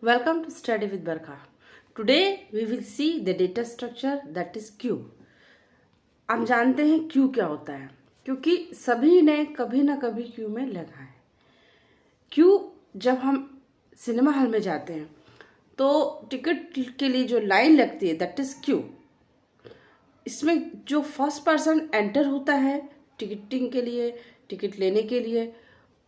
Welcome to Study with Barkha. Today we will see the data structure that is Q. हम जानते हैं Q क्या होता है, क्योंकि सभी ने कभी ना कभी Q में लगा है। Q जब हम सिनेमा हॉल में जाते हैं तो टिकट के लिए जो लाइन लगती है दैट इज Q। इसमें जो फर्स्ट पर्सन एंटर होता है टिकटिंग के लिए, टिकट लेने के लिए,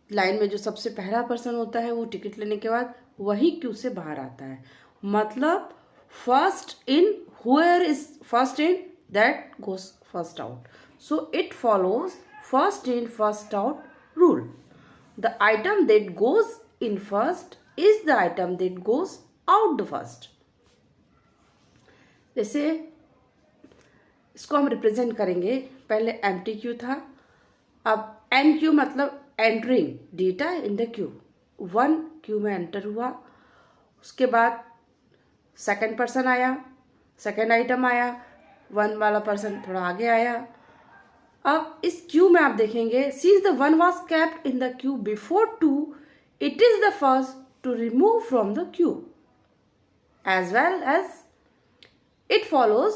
लाइन में जो सबसे पहला पर्सन होता है वो टिकट लेने के बाद वही क्यू से बाहर आता है। मतलब first in हुएर is first in that goes first out, so it follows first in first out rule. The item that goes in first is the item that goes out the first. जैसे इसको हम represent करेंगे, पहले empty queue था, अब enqueue मतलब entering data in the queue. One queue में enter हुआ, उसके बाद सेकंड पर्सन आया, सेकंड आइटम आया, वन वाला पर्सन थोड़ा आगे आया। अब इस क्यू में आप देखेंगे since the one was kept in the queue before two, it is the first to remove from the queue as well as it follows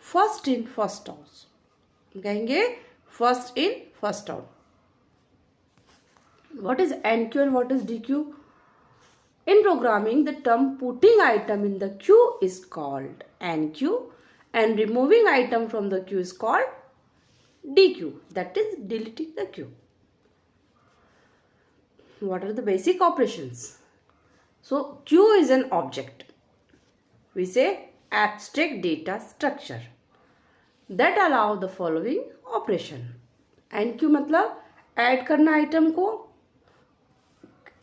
first in first out. कहेंगे first in first out. What is NQ and what is DQ? In programming, the term putting item in the queue is called NQ and removing item from the queue is called DQ. That is deleting the queue. What are the basic operations? So queue is an object. We say abstract data structure that allow the following operation. NQ मतलब add करना item को।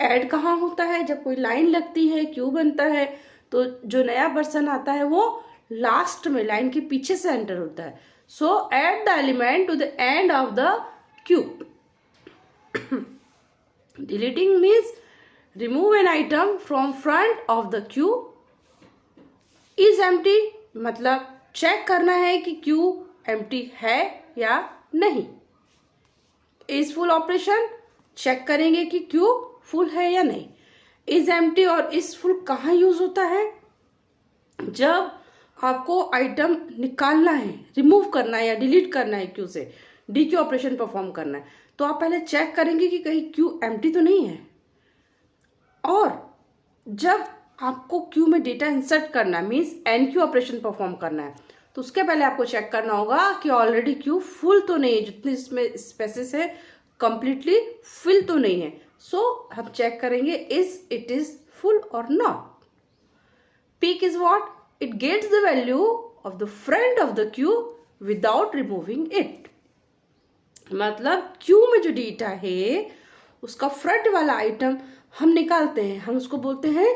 Add कहाँ होता है? जब कोई line लगती है, क्यू बनता है, तो जो नया पर्सन आता है वो लास्ट में लाइन के पीछे से एंटर होता है। So add the element to the end of the queue. Deleting means remove an item from front of the queue. Is empty मतलब चेक करना है कि क्यू एम्प्टी है या नहीं। इज फुल ऑपरेशन चेक करेंगे कि क्यू फुल है या नहीं। इज एम्प्टी और इज फुल कहाँ यूज होता है? जब आपको आइटम निकालना है, रिमूव करना है या डिलीट करना है क्यू से, डी क्यू ऑपरेशन परफॉर्म करना है, तो आप पहले चेक करेंगे कि कहीं क्यू एम्प्टी तो नहीं है। और जब आपको क्यू में डेटा इंसर्ट करना है means enqueue operation perform करना है, तो उसके पहले आपको चेक करना होगा कि ऑलरेडी क्यू फुल तो नहीं है, जितने इसमें स्पेसेस है कंप्लीटली फिल तो नहीं है। सो हम चेक करेंगे इज इट इज फुल और not. Peek is what? It gets the value of the front of the queue without removing it. मतलब क्यू में जो डेटा है उसका फ्रंट वाला आइटम हम निकालते हैं, हम उसको बोलते हैं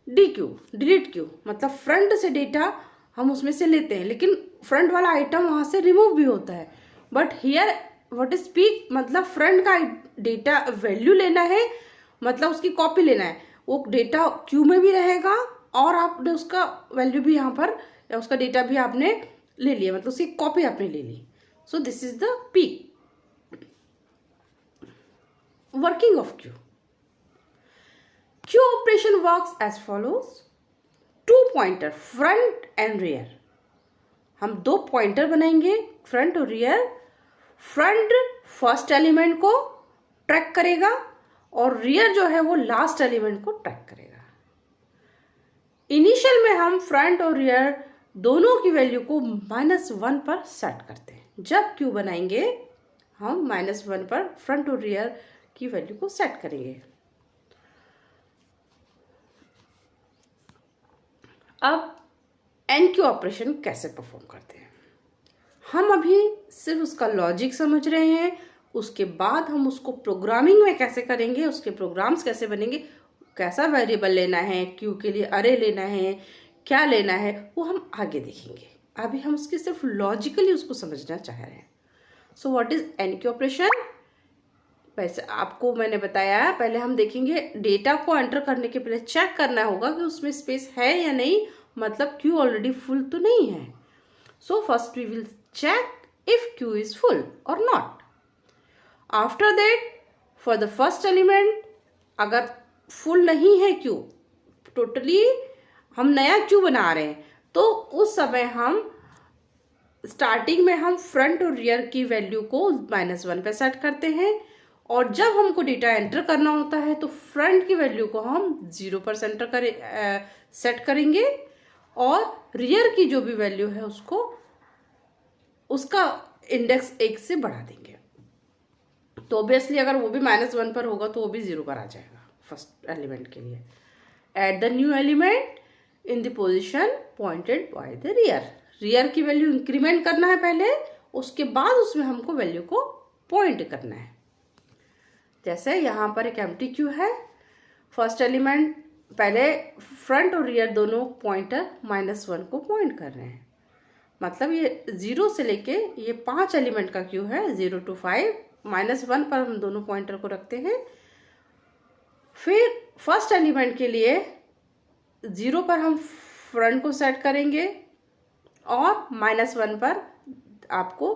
डी क्यू, डिलीट क्यू। मतलब फ्रंट से डेटा हम उसमें से लेते हैं, लेकिन फ्रंट वाला आइटम वहां से रिमूव भी होता है। But here what is peak मतलब फ्रंट का डेटा वैल्यू लेना है, मतलब उसकी कॉपी लेना है। वो डेटा क्यू में भी रहेगा और आपने उसका वैल्यू भी यहाँ पर या उसका डेटा भी आपने ले लिया, मतलब उसकी कॉपी आपने ले ली। So this is the peek. Working of queue. Queue operation works as follows. Two pointer front and rear. हम दो पॉइंटर बनाएंगे, फ्रंट और रियर। फ्रंट फर्स्ट एलिमेंट को ट्रैक करेगा और रियर जो है वो लास्ट एलिमेंट को ट्रैक करेगा। इनिशियल में हम फ्रंट और रियर दोनों की वैल्यू को -1 पर सेट करते हैं। जब क्यू बनाएंगे हम -1 पर फ्रंट और रियर की वैल्यू को सेट करेंगे। अब एन क्यू ऑपरेशन कैसे परफॉर्म करते हैं? हम अभी सिर्फ उसका लॉजिक समझ रहे हैं, उसके बाद हम उसको प्रोग्रामिंग में कैसे करेंगे, उसके प्रोग्राम्स कैसे बनेंगे, कैसा वेरिएबल लेना है, क्यू के लिए अरे लेना है, क्या लेना है, वो हम आगे देखेंगे। अभी हम उसके सिर्फ लॉजिकली उसको समझना चाह रहे हैं। So what is an Q operation? वैसे आपको मैंने बताया, पहले हम देखेंगे डेटा को एंटर करने के पहले चेक करना होगा कि उसमें स्पेस है या नहीं, मतलब क्यू ऑलरेडी फुल तो नहीं है। So first we will check if queue is full or not. After that, for the first element, अगर फुल नहीं है क्यू, टोटली हम नया क्यू बना रहे हैं, तो उस समय हम स्टार्टिंग में हम फ्रंट और रियर की वैल्यू को -1 पे सेट करते हैं, और जब हमको डेटा एंटर करना होता है तो फ्रंट की वैल्यू को हम 0 पर सेट करेंगे, और रियर की जो भी वैल्यू है उसको उसका इंडेक्स 1 से बढ़ा देंगे। तो ऑब्वियसली अगर वो भी -1 पर होगा तो वो भी 0 पर आ जाएगा फर्स्ट एलिमेंट के लिए। Add the new element in the position pointed by the rear. Rear की वैल्यू इंक्रीमेंट करना है पहले, उसके बाद उसमें हमको वैल्यू को पॉइंट करना है। जैसे यहाँ पर एक एम्प्टी क्यू है, फर्स्ट एलिमेंट पहले फ्रंट और रियर दोनों पॉइंटर -1 को पॉइंट कर रहे हैं, मतलब ये 0 से लेके ये 5 एलिमेंट का क्यू है, 0 to 5, -1 पर हम दोनों पॉइंटर को रखते हैं। फिर फर्स्ट एलिमेंट के लिए 0 पर हम फ्रंट को सेट करेंगे, और -1 पर आपको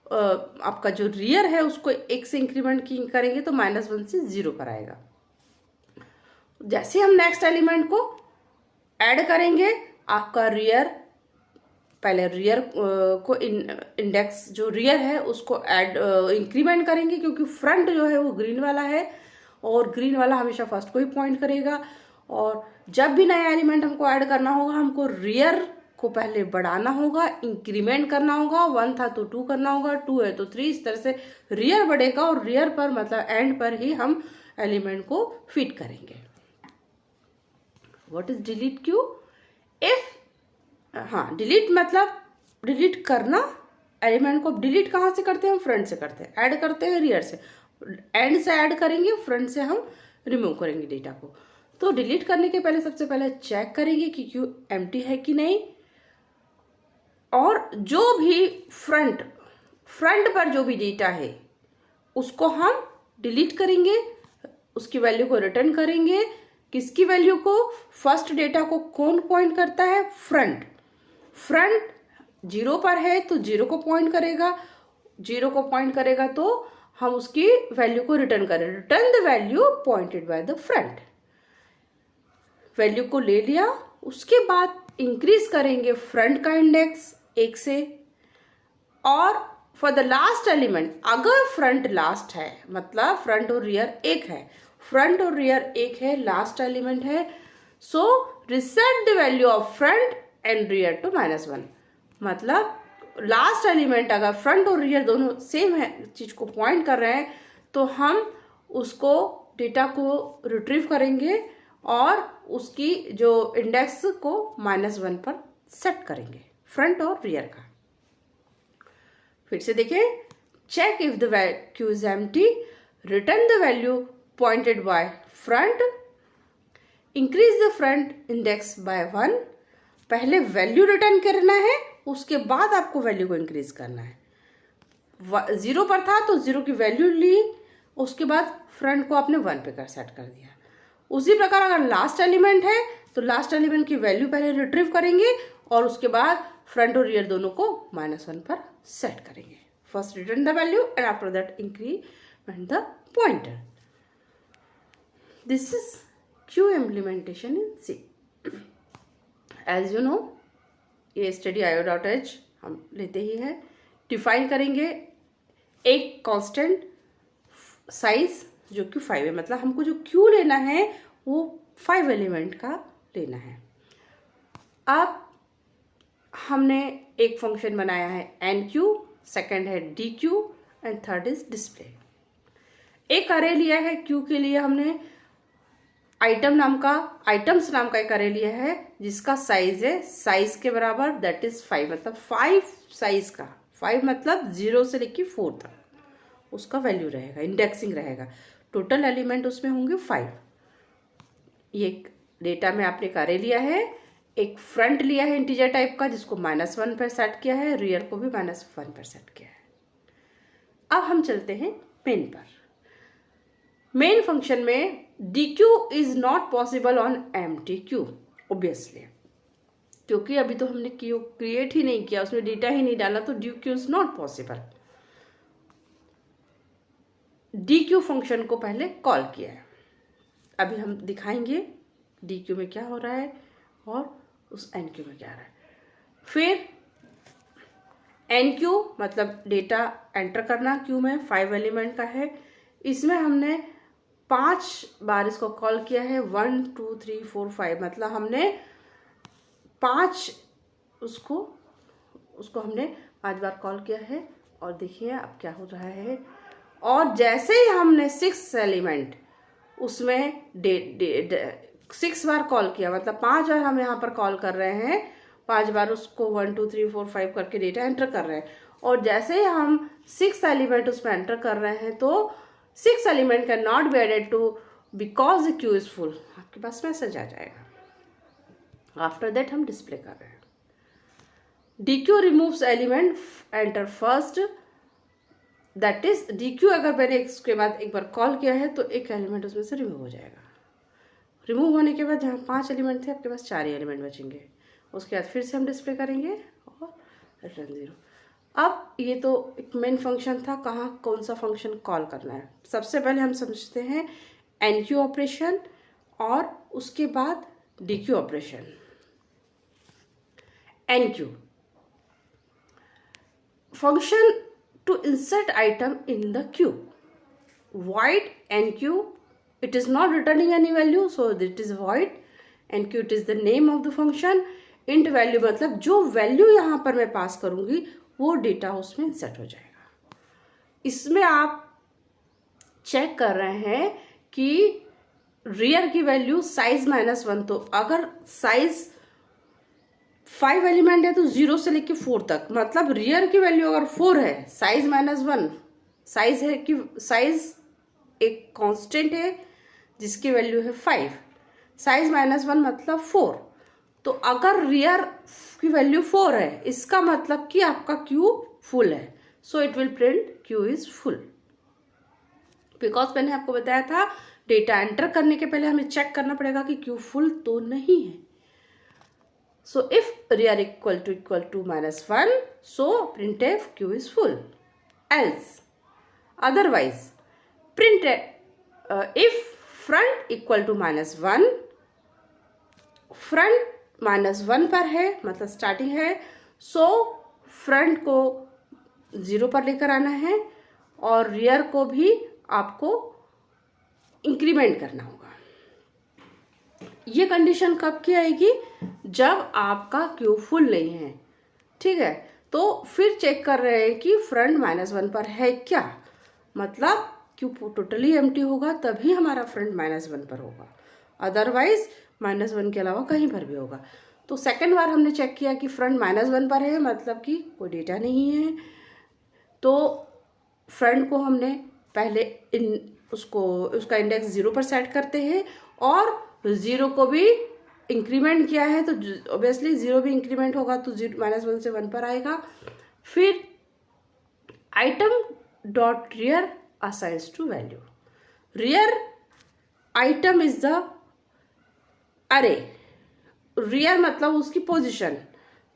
आपका जो रियर है उसको 1 से इंक्रीमेंट करेंगे तो -1 से 0 पर आएगा। जैसे हम नेक्स्ट एलिमेंट को ऐड करेंगे, आपका रियर पहले रियर को इंडेक्स जो रियर है उसको ऐड इंक्रीमेंट करेंगे, क्योंकि फ्रंट जो है वो ग्रीन वाला है, और ग्रीन वाला हमेशा फर्स्ट को ही पॉइंट करेगा। और जब भी नया एलिमेंट हमको ऐड करना होगा, हमको रियर को पहले बढ़ाना होगा, इंक्रीमेंट करना होगा, 1 था तो 2 करना होगा, 2 है तो 3, इस तरह से रियर बढ़ेगा, और रियर पर मतलब एंड पर ही हम एलिमेंट को फिट करेंगे। What is delete Q? If delete मतलब डिलीट करना, एलिमेंट को डिलीट कहाँ से करते हैं? हम फ्रंट से करते हैं, ऐड करते हैं रियर से, एंड से ऐड करेंगे, फ्रंट से हम रिमूव करेंगे डेटा को। तो डिलीट करने के पहले सबसे पहले चेक करेंगे कि क्यू एम्प्टी है कि नहीं, और जो भी फ्रंट पर जो भी डेटा है उसको हम डिलीट करेंगे, उसकी वैल्यू को रिटर्न करेंगे। किसकी वैल्यू को? फर्स्ट डेटा को कौन पॉइंट करता है? फ्रंट 0 पर है तो 0 को पॉइंट करेगा, 0 को पॉइंट करेगा तो हम उसकी वैल्यू को रिटर्न करें, return the value pointed by the front. Value को ले लिया, उसके बाद इंक्रीज करेंगे फ्रंट का इंडेक्स 1 से, और फॉर द लास्ट एलिमेंट अगर फ्रंट लास्ट है, मतलब फ्रंट और रियर 1 है, फ्रंट और रियर 1 है, लास्ट एलिमेंट है, so reset the value of front and rear to -1। मतलब लास्ट एलिमेंट अगर फ्रंट और रियर दोनों सेम है, चीज को पॉइंट कर रहे हैं, तो हम उसको डेटा को रिट्रीव करेंगे और उसकी जो इंडेक्स को -1 पर सेट करेंगे, फ्रंट और रियर का। फिर से देखें, check if the queue is empty, return the value pointed by front, increase the front index by 1। पहले वैल्यू रिटर्न करना है, उसके बाद आपको वैल्यू को इंक्रीज करना है। 0 पर था तो 0 की वैल्यू ली, उसके बाद फ्रंट को आपने 1 पे सेट कर दिया। उसी प्रकार अगर लास्ट एलिमेंट है तो लास्ट एलिमेंट की वैल्यू पहले रिट्रीव करेंगे, और उसके बाद फ्रंट और रियर दोनों को -1 पर सेट करेंगे। First return the value and after that increment the pointer. This is queue implementation in C. As you know, ये स्टडी IO.H हम लेते ही है। डिफाइन करेंगे एक कांस्टेंट साइज जो कि 5 है, मतलब हमको जो क्यू लेना है वो 5 एलिमेंट का लेना है। अब हमने एक फंक्शन बनाया है NQ, सेकंड है DQ and third is display. एक अरे लिया है क्यू के लिए, हमने आइटम्स नाम का एक अरे लिया है जिसका साइज है साइज के बराबर, दैट इज 5, मतलब 5 साइज का, 5 मतलब 0 से लेके 4 तक उसका वैल्यू रहेगा, इंडेक्सिंग रहेगा। टोटल एलिमेंट उसमें होंगे 5। ये डेटा में आपने एक अरे लिया है, एक फ्रंट लिया है इंटीजर टाइप का जिसको -1 पर सेट किया है, रियर को भी -1 पर सेट किया है। अब हम चलते हैं मेन पर। मेन फंक्शन में DQ is not possible on empty Q, obviously, क्योंकि अभी तो हमने क्यू क्रिएट ही नहीं किया, उसमें डेटा ही नहीं डाला, तो DQ is not possible. DQ function को पहले कॉल किया है। अभी हम दिखाएंगे डी क्यू में क्या हो रहा है और उस एन क्यू में क्या आ रहा है। फिर एन क्यू मतलब डेटा एंटर करना क्यू में 5 एलिमेंट का है। इसमें हमने 5 बार इसको कॉल किया है, 1 2 3 4 5 मतलब हमने 5 उसको हमने 5 बार कॉल किया है। और देखिए अब क्या हो रहा है, और जैसे ही हमने 6 एलिमेंट उसमें 6 बार कॉल किया, मतलब 5 बार हम यहाँ पर कॉल कर रहे हैं, 5 बार उसको 1 2 3 4 5 करके डेटा एंटर कर रहे हैं। और जैसे ही हम 6 एलिमेंट उसमें एंटर कर रहे हैं तो 6 element can not be added to because the queue is full, आपके पास मैसेज आ जाएगा। आफ्टर दैट हम डिस्प्ले कर रहे हैं DQ removes element enter first, that is DQ अगर मैंने इसके बाद एक बार कॉल किया है तो एक एलिमेंट उसमें से रिमूव हो जाएगा। रिमूव होने के बाद जहाँ 5 एलिमेंट थे आपके पास 4 ही एलिमेंट बचेंगे। उसके बाद फिर से हम डिस्प्ले करेंगे और रिटर्न 0। अब ये तो एक मेन फंक्शन था, कहाँ कौन सा फंक्शन कॉल करना है। सबसे पहले हम समझते हैं NQ ऑपरेशन और उसके बाद DQ operation. NQ function to insert item in the queue. Void NQ, it is not returning any value, so it is void NQ. It is the name of the function. int value मतलब जो value यहाँ पर मैं पास करूँगी वो data उसमें insert हो जाएगा। इसमें आप चेक कर रहे हैं कि रियर की वैल्यू साइज -1, तो अगर साइज 5 एलिमेंट है तो 0 से लेके 4 तक, मतलब रियर की वैल्यू अगर 4 है, साइज -1 साइज है कि साइज एक कांस्टेंट है जिसकी वैल्यू है 5, साइज -1 मतलब 4। तो अगर रियर की वैल्यू 4 है इसका मतलब कि आपका क्यू फुल है, सो it will print Q is full. Because मैंने आपको बताया था डेटा एंटर करने के पहले हमें चेक करना पड़ेगा कि क्यू फुल तो नहीं है। So if rear equal to -1, so printf q is full. Else, otherwise, if front equal to -1, front -1 पर है मतलब स्टार्टिंग है, so फ्रंट को 0 पर लेकर आना है और रियर को भी आपको इंक्रीमेंट करना होगा। ये कंडीशन कब की आएगी, जब आपका क्यू फुल नहीं है। ठीक है, तो फिर चेक कर रहे हैं कि फ्रंट -1 पर है क्या, मतलब क्यू टोटली एम्प्टी होगा तभी हमारा फ्रंट -1 पर होगा, अदरवाइज -1 के अलावा कहीं पर भी होगा। तो सेकेंड बार हमने चेक किया कि फ्रंट -1 पर है मतलब कि कोई डेटा नहीं है, तो फ्रंट को हमने पहले उसका इंडेक्स 0 पर सेट करते हैं और 0 को भी इंक्रीमेंट किया है तो ऑब्वियसली 0 भी इंक्रीमेंट होगा तो -1 से 1 पर आएगा। फिर item dot rear assigns to value, rear item is the array, rear मतलब उसकी पोजीशन,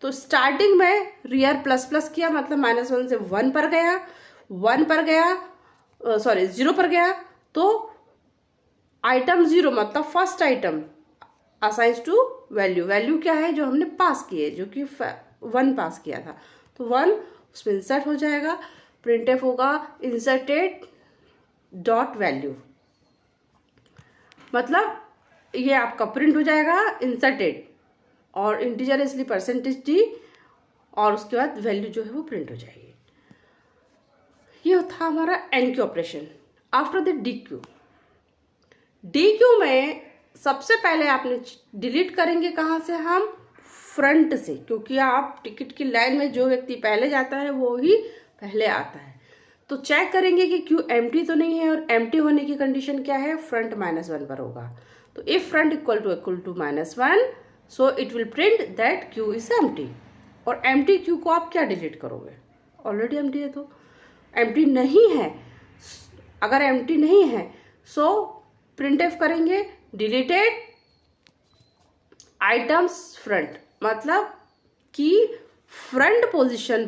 तो स्टार्टिंग में रियर ++ किया मतलब -1 से 1 पर गया, 0 पर गया तो आइटम 0 मतलब first item assigns to value, value क्या है जो हमने पास किए, जो कि 1 पास किया था, तो 1 उसमें इंसर्ट हो जाएगा। प्रिंटफ होगा इंसर्टेड डॉट वैल्यू, मतलब ये आपका प्रिंट हो जाएगा इंसर्टेड और इंटीजर इसलिए %d, और उसके बाद वैल्यू जो है वो प्रिंट हो जाएगी। ये था हमारा NQ operation. After the DQ में सबसे पहले आपने डिलीट करेंगे कहाँ से, हम फ्रंट से, क्योंकि आप टिकट की लाइन में जो व्यक्ति पहले जाता है वो ही पहले आता है। तो चेक करेंगे कि क्यू एम्प्टी तो नहीं है, और एम्प्टी होने की कंडीशन क्या है, फ्रंट -1 पर होगा। तो if front equal to -1 so it will print that queue is empty. और एम्प्टी क्यू को आप क्या डिलीट करोगे, ऑलरेडी एम्प्टी है, तो एम्प्टी नहीं है, अगर एम्प्टी नहीं है सो प्रिंटफ करेंगे डिलीटेड आइटम्स फ्रंट, मतलब कि फ्रंट पोजीशन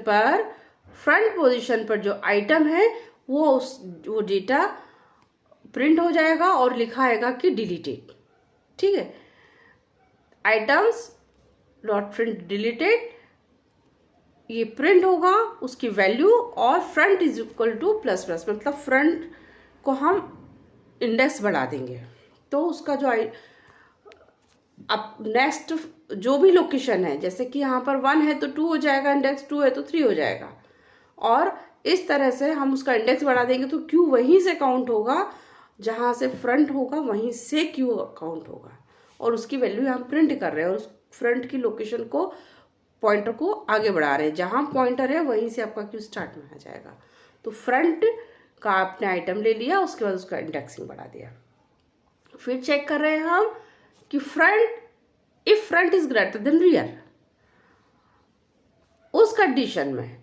पर जो आइटम है वो डेटा प्रिंट हो जाएगा और लिखा आएगा कि डिलीटेड। ठीक है, आइटम्स डॉट प्रिंट डिलीटेड, ये प्रिंट होगा उसकी वैल्यू, और front is equal two plus plus, मतलब फ्रंट को हम इंडेक्स बढ़ा देंगे। तो उसका जो अब नेक्स्ट जो भी लोकेशन है, जैसे कि यहाँ पर 1 है तो 2 हो जाएगा, इंडेक्स 2 है तो 3 हो जाएगा, और इस तरह से हम उसका इंडेक्स बढ़ा देंगे तो क्यू वहीं से काउंट होगा, जहाँ से फ्रंट होगा वहीं से क्यू काउंट होगा, और उसकी वैल्यू हम प्रिंट कर रहे हैं और उस फ्रंट की लोकेशन को, पॉइंटर को आगे बढ़ा रहे हैं, जहाँ पॉइंटर है वहीं से आपका क्यू स्टार्ट में आ जाएगा। तो फ्रंट का आपने आइटम ले लिया, उसके बाद उसका इंडेक्सिंग बढ़ा दिया। फिर चेक कर रहे हैं हम कि front, if front is greater than rear, उस कंडीशन में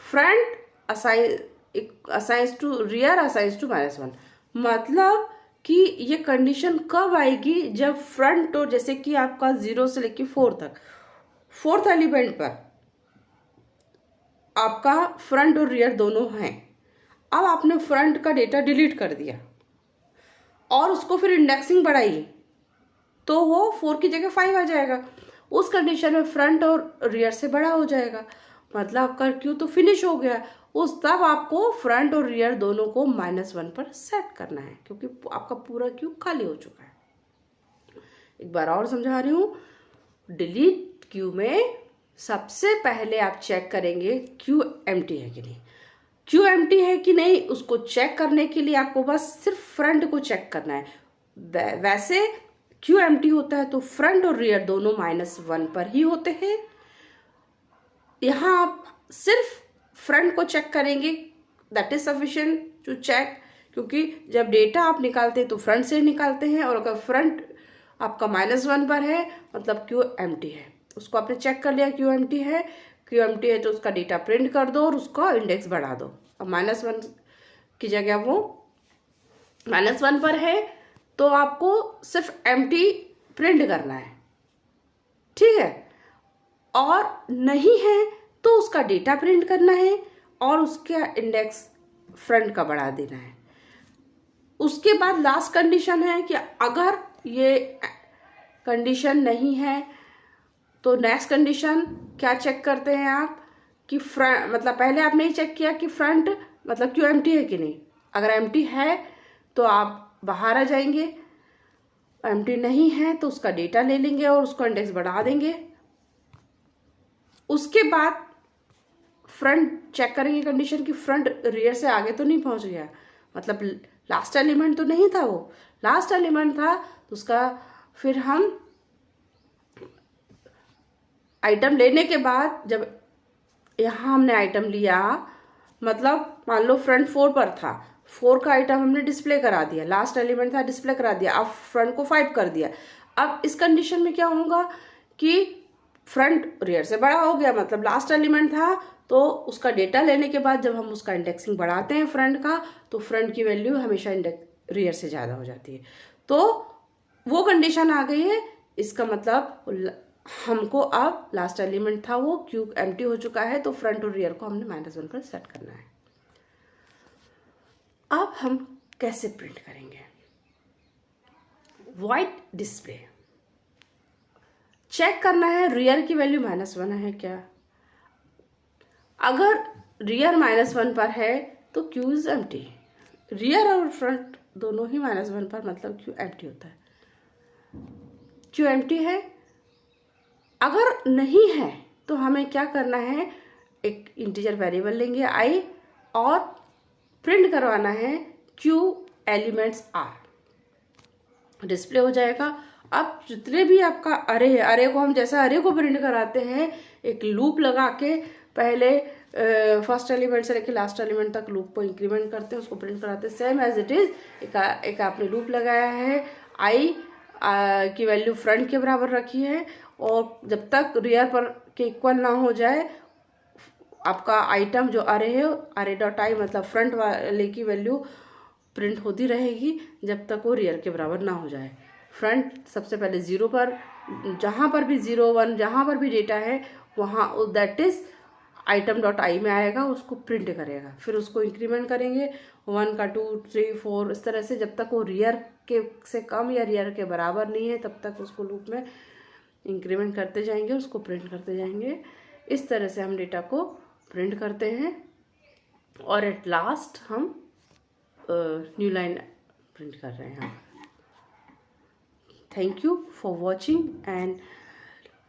front assigns to rear assigns to -1, मतलब कि ये कंडीशन कब आएगी, जब फ्रंट, और जैसे कि आपका 0 से लेके 4 तक, 4th एलिमेंट पर आपका फ्रंट और रियर दोनों हैं। अब आपने फ्रंट का डेटा डिलीट कर दिया और उसको फिर इंडेक्सिंग बढ़ाई, तो वो 4 की जगह 5 आ जाएगा। उस कंडीशन में फ्रंट और रियर से बड़ा हो जाएगा, मतलब आपका क्यू तो फिनिश हो गया। उस तब आपको फ्रंट और रियर दोनों को -1 पर सेट करना है, क्योंकि आपका पूरा क्यू खाली हो चुका है। एक बार और समझा रही हूँ, डिलीट क्यू में सबसे पहले आप चेक करेंगे क्यू एम्प्टी है कि नहीं। क्यू एम्प्टी है कि नहीं उसको चेक करने के लिए आपको बस सिर्फ फ्रंट को चेक करना है। वैसे क्यू एम्प्टी होता है तो फ्रंट और रियर दोनों -1 पर ही होते हैं। यहाँ आप सिर्फ फ्रंट को चेक करेंगे, that is sufficient to check, क्योंकि जब डेटा आप निकालते हैं तो फ्रंट से निकालते हैं, और अगर फ्रंट आपका -1 पर है मतलब क्यू एम्प्टी है। उसको आपने चेक कर लिया क्यू एम्प्टी है, क्यू एम्प्टी है तो उसका डेटा प्रिंट कर दो और उसका इंडेक्स बढ़ा दो। अब -1 की जगह वो -1 पर है तो आपको सिर्फ एम्प्टी प्रिंट करना है, ठीक है, और नहीं है तो उसका डेटा प्रिंट करना है और उसका इंडेक्स फ्रंट का बढ़ा देना है। उसके बाद लास्ट कंडीशन है कि अगर ये कंडीशन नहीं है तो नेक्स्ट कंडीशन क्या चेक करते हैं आप कि फ्रंट, मतलब पहले आपने ही चेक किया कि फ्रंट मतलब क्यू एम्प्टी है कि नहीं। अगर एम्प्टी है तो आप बाहर आ जाएंगे, एम्प्टी नहीं है तो उसका डेटा ले लेंगे और उसका इंडेक्स बढ़ा देंगे। उसके बाद फ्रंट चेक करेंगे कंडीशन कि फ्रंट रियर से आगे तो नहीं पहुंच गया, मतलब लास्ट एलिमेंट तो नहीं था, वो लास्ट एलिमेंट था तो उसका फिर हम आइटम लेने के बाद, जब यहाँ हमने आइटम लिया, मतलब मान लो फ्रंट 4 पर था, 4 का आइटम हमने डिस्प्ले करा दिया, लास्ट एलिमेंट था डिस्प्ले करा दिया, अब फ्रंट को 5 कर दिया। अब इस कंडीशन में क्या होगा कि फ्रंट रियर से बड़ा हो गया, मतलब लास्ट एलिमेंट था, तो उसका डेटा लेने के बाद जब हम उसका इंडेक्सिंग बढ़ाते हैं फ्रंट का, तो फ्रंट की वैल्यू हमेशा रियर से ज़्यादा हो जाती है। तो वो कंडीशन आ गई है, इसका मतलब हमको अब लास्ट एलिमेंट था वो क्यू एम्प्टी हो चुका है, तो फ्रंट और रियर को हमने -1 पर सेट करना है। अब हम कैसे प्रिंट करेंगे? वाइट डिस्प्ले चेक करना है रियर की वैल्यू -1 है क्या। अगर रियर -1 पर है तो क्यू इज एम्प्टी, रियर और फ्रंट दोनों ही -1 पर, मतलब क्यू एम्प्टी होता है। क्यू एम्प्टी है, अगर नहीं है तो हमें क्या करना है, एक इंटीजर वेरिएबल लेंगे i और प्रिंट करवाना है क्यू एलिमेंट्स आर, डिस्प्ले हो जाएगा। अब जितने भी आपका अरे है, अरे को हम जैसा अरे को प्रिंट कराते हैं एक लूप लगा के, पहले फर्स्ट एलिमेंट से लेके लास्ट एलिमेंट तक लूप को इंक्रीमेंट करते हैं, उसको प्रिंट कराते हैं सेम एज इट इज। एक आपने लूप लगाया है, आई की वैल्यू फ्रंट के बराबर रखी है, और जब तक रियर पर के इक्वल ना हो जाए आपका आइटम जो अरे है, अरे डॉट आई मतलब फ्रंट वाले की वैल्यू प्रिंट होती रहेगी जब तक वो रियर के बराबर ना हो जाए। फ्रंट सबसे पहले 0 पर, जहाँ पर भी 0 1 जहाँ पर भी डेटा है वहाँ that is item dot I में आएगा उसको प्रिंट करेगा, फिर उसको इंक्रीमेंट करेंगे 1 का 2 3 4 इस तरह से, जब तक वो रियर के से कम या रियर के बराबर नहीं है तब तक उसको लूप में इंक्रीमेंट करते जाएंगे, उसको प्रिंट करते जाएंगे। इस तरह से हम डेटा को प्रिंट करते हैं और एट लास्ट हम न्यू लाइन प्रिंट कर रहे हैं। Thank you for watching and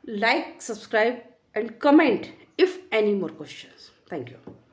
like, subscribe and comment if any more questions. Thank you.